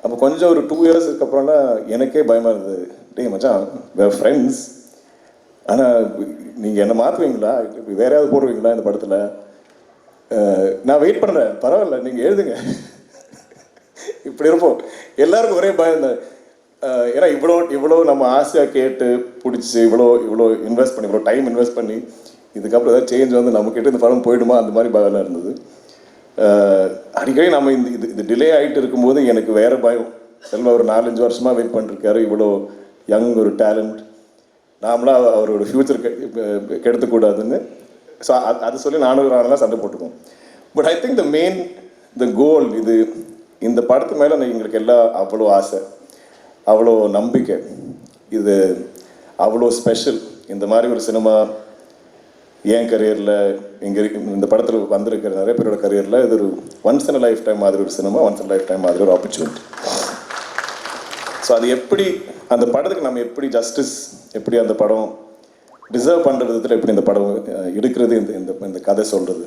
அப்போ கொஞ்சம் ஒரு 2 இயர்ஸுக்கு அப்புறம்னா எனக்கே பயமாக இருந்தது. டேய் மச்சான், வேறு ஃப்ரெண்ட்ஸ், ஆனால் நீங்கள் என்னை மாற்றுவீங்களா, வேற ஏதாவது போடுவீங்களா இந்த படத்தில்? நான் வெயிட் பண்ணுறேன், பரவாயில்ல நீங்கள் எழுதுங்க. இப்படி இருப்போம். எல்லாருக்கும் ஒரே பயம் தான். ஏன்னா இவ்வளோ நம்ம ஆசையாக கேட்டு பிடிச்சி இவ்வளோ இன்வெஸ்ட் பண்ணி, இவ்வளோ டைம் இன்வெஸ்ட் பண்ணி, இதுக்கப்புறம் ஏதாவது சேஞ்ச் வந்து நம்மக்கிட்ட இந்த படம் போயிடுமா, அந்த மாதிரி பயம்லாம் இருந்தது. அடிக்கடி நம்ம இது டிலே ஆகிட்டு இருக்கும்போது எனக்கு வேறு பயம். செல்வா ஒரு 4-5 வருஷமாக வெயிட் பண்ணிருக்காரு, இவ்வளோ யங் ஒரு டேலண்ட், நாமளாக அவரோட ஃப்யூச்சர் கெடுத்துக்கூடாதுன்னு. ஸோ அது சொல்லி நானும் ஒரு ஆளெலாம் சண்டை போட்டுக்குவோம். பட் ஐ திங்க் த கோல் இந்த படத்து மேலே எங்களுக்கு எல்லாம் அவ்வளோ ஆசை, அவ்வளோ நம்பிக்கை, இது அவ்வளோ ஸ்பெஷல். இந்த மாதிரி ஒரு சினிமா என் கரியரில் இந்த படத்தில் வந்திருக்கிற நிறைய பேரோட கரியரில் இது ஒரு ஒன்ஸ் இன் லைஃப் டைம் மாதிரி ஒரு cinema, once in life time மாதிரி ஒரு ஆப்பர்ச்சுனிட்டி. ஸோ அது எப்படி அந்த படத்துக்கு நம்ம எப்படி ஜஸ்டிஸ், எப்படி அந்த படம் டிசர்வ் பண்ணுற விதத்தில் எப்படி இந்த படம் எடுக்கிறது, இந்த கதை சொல்கிறது.